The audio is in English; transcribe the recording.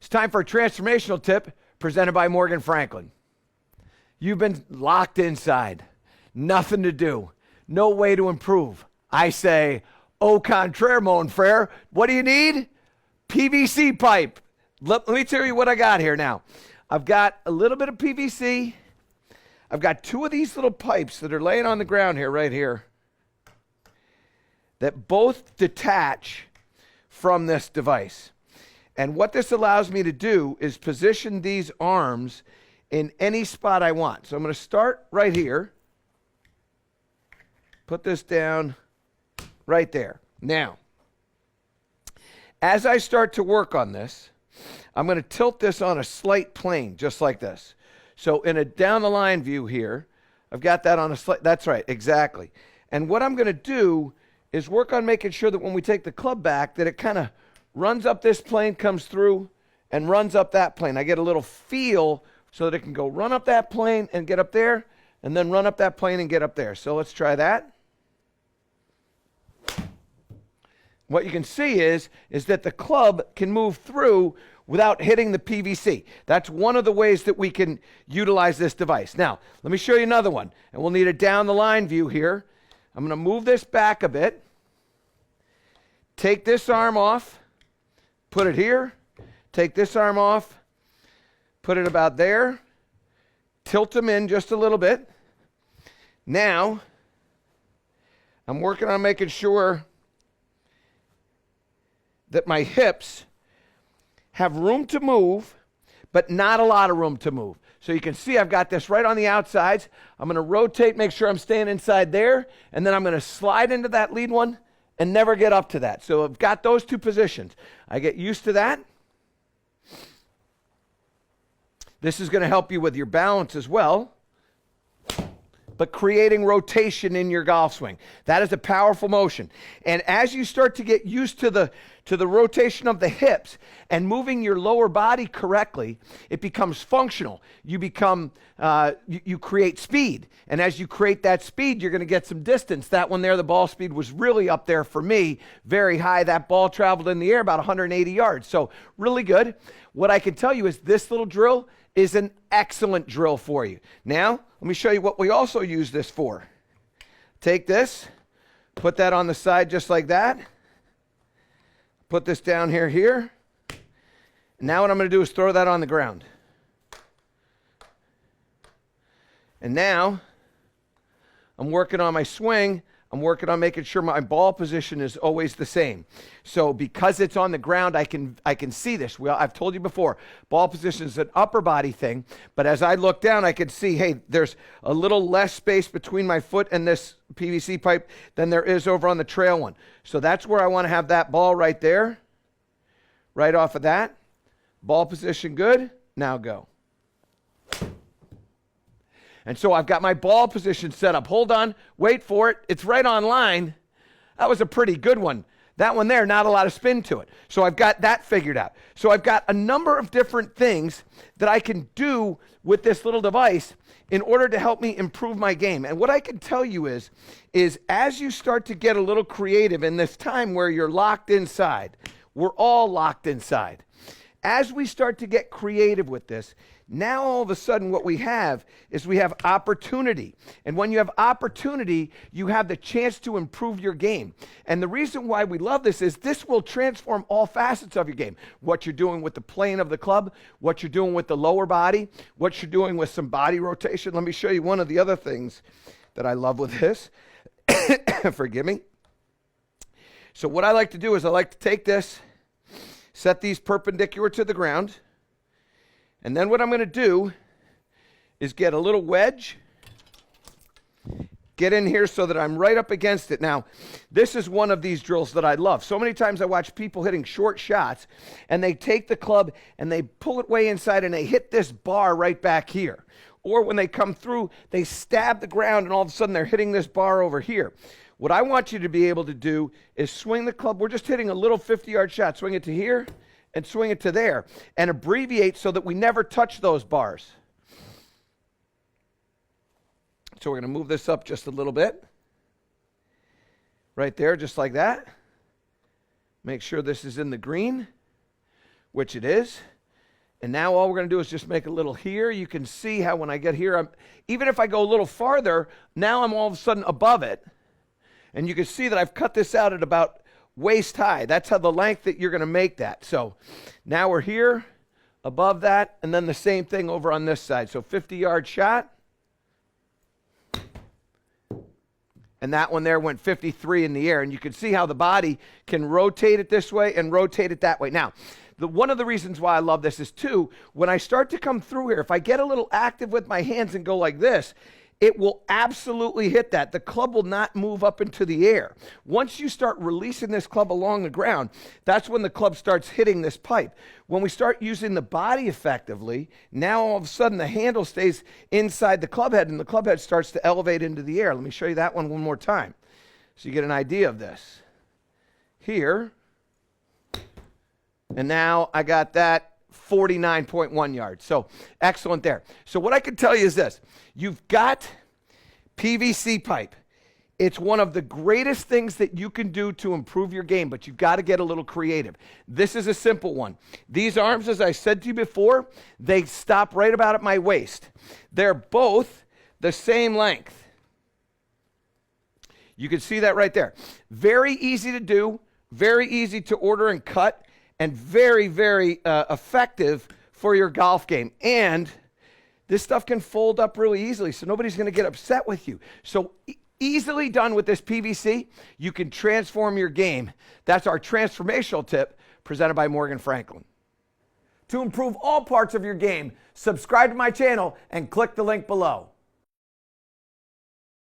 It's time for a transformational tip presented by Morgan Franklin. You've been locked inside. Nothing to do. No way to improve. I say, au contraire, mon frere. What do you need? PVC pipe. Let me tell you what I got here now. I've got a little bit of PVC. I've got two of these little pipes that are laying on the ground here, right here, that both detach from this device. And what this allows me to do is position these arms in any spot I want. So I'm going to start right here. Put this down right there. Now, as I start to work on this, I'm going to tilt this on a slight plane, just like this. So in a down the line view here, I've got that on a slight, that's right, exactly. And what I'm going to do is work on making sure that when we take the club back, that it kind of runs up this plane, comes through, and runs up that plane. I get a little feel so that it can go run up that plane and get up there, and then run up that plane and get up there. So let's try that. What you can see is that the club can move through without hitting the PVC. That's one of the ways that we can utilize this device. Now, let me show you another one, and we'll need a down the line view here. I'm going to move this back a bit, take this arm off, put it here, take this arm off, put it about there, tilt them in just a little bit. Now, I'm working on making sure that my hips have room to move, but not a lot of room to move. So you can see I've got this right on the outsides. I'm going to rotate, make sure I'm staying inside there, and then I'm going to slide into that lead one and never get up to that. So I've got those two positions. I get used to that. This is going to help you with your balance as well, but creating rotation in your golf swing. That is a powerful motion. And as you start to get used to the rotation of the hips and moving your lower body correctly, it becomes functional. You become, you create speed. And as you create that speed, you're going to get some distance. That one there, the ball speed was really up there for me, very high. That ball traveled in the air about 180 yards. So really good. What I can tell you is this little drill is an excellent drill for you. Now, let me show you what we also use this for. Take this, put that on the side just like that. Put this down here. Now what I'm going to do is throw that on the ground. And now, I'm working on my swing. I'm working on making sure my ball position is always the same. So because it's on the ground, I can see this. Well, I've told you before, ball position is an upper body thing, but as I look down, I can see, hey, there's a little less space between my foot and this PVC pipe than there is over on the trail one. So that's where I want to have that ball right there, right off of that. Ball position good, now go. And so I've got my ball position set up. Hold on, wait for it. It's right on line. That was a pretty good one. That one there, not a lot of spin to it. So I've got that figured out. So I've got a number of different things that I can do with this little device in order to help me improve my game. And what I can tell you is as you start to get a little creative in this time where you're locked inside, we're all locked inside. As we start to get creative with this, now all of a sudden what we have is we have opportunity. And when you have opportunity, you have the chance to improve your game. And the reason why we love this is this will transform all facets of your game. What you're doing with the plane of the club, what you're doing with the lower body, what you're doing with some body rotation. Let me show you one of the other things that I love with this. Forgive me. So what I like to do is I like to take this, set these perpendicular to the ground. And then what I'm going to do is get a little wedge, get in here so that I'm right up against it. Now, this is one of these drills that I love. So many times I watch people hitting short shots, and they take the club and they pull it way inside and they hit this bar right back here. Or when they come through, they stab the ground and all of a sudden they're hitting this bar over here. What I want you to be able to do is swing the club. We're just hitting a little 50-yard shot. Swing it to here and swing it to there, and abbreviate so that we never touch those bars. So we're going to move this up just a little bit. Right there, just like that. Make sure this is in the green, which it is. And now all we're going to do is just make a little here. You can see how when I get here, even if I go a little farther, now I'm all of a sudden above it. And you can see that I've cut this out at about waist high. That's how the length that you're going to make that. So now we're here, above that, and then the same thing over on this side. So 50-yard shot. And that one there went 53 in the air. And you can see how the body can rotate it this way and rotate it that way. Now, one of the reasons why I love this is, too, when I start to come through here, if I get a little active with my hands and go like this, it will absolutely hit that. The club will not move up into the air. Once you start releasing this club along the ground, that's when the club starts hitting this pipe. When we start using the body effectively, now all of a sudden the handle stays inside the club head and the club head starts to elevate into the air. Let me show you that one more time so you get an idea of this. Here, and now I got that 49.1 yards. So excellent there. So what I can tell you is this. You've got PVC pipe. It's one of the greatest things that you can do to improve your game, but you've got to get a little creative. This is a simple one. These arms, as I said to you before, they stop right about at my waist. They're both the same length. You can see that right there. Very easy to do, very easy to order and cut, and very, very effective for your golf game. And this stuff can fold up really easily, so nobody's going to get upset with you. So easily done with this PVC, you can transform your game. That's our transformational tip presented by Morgan Franklin. To improve all parts of your game, subscribe to my channel and click the link below.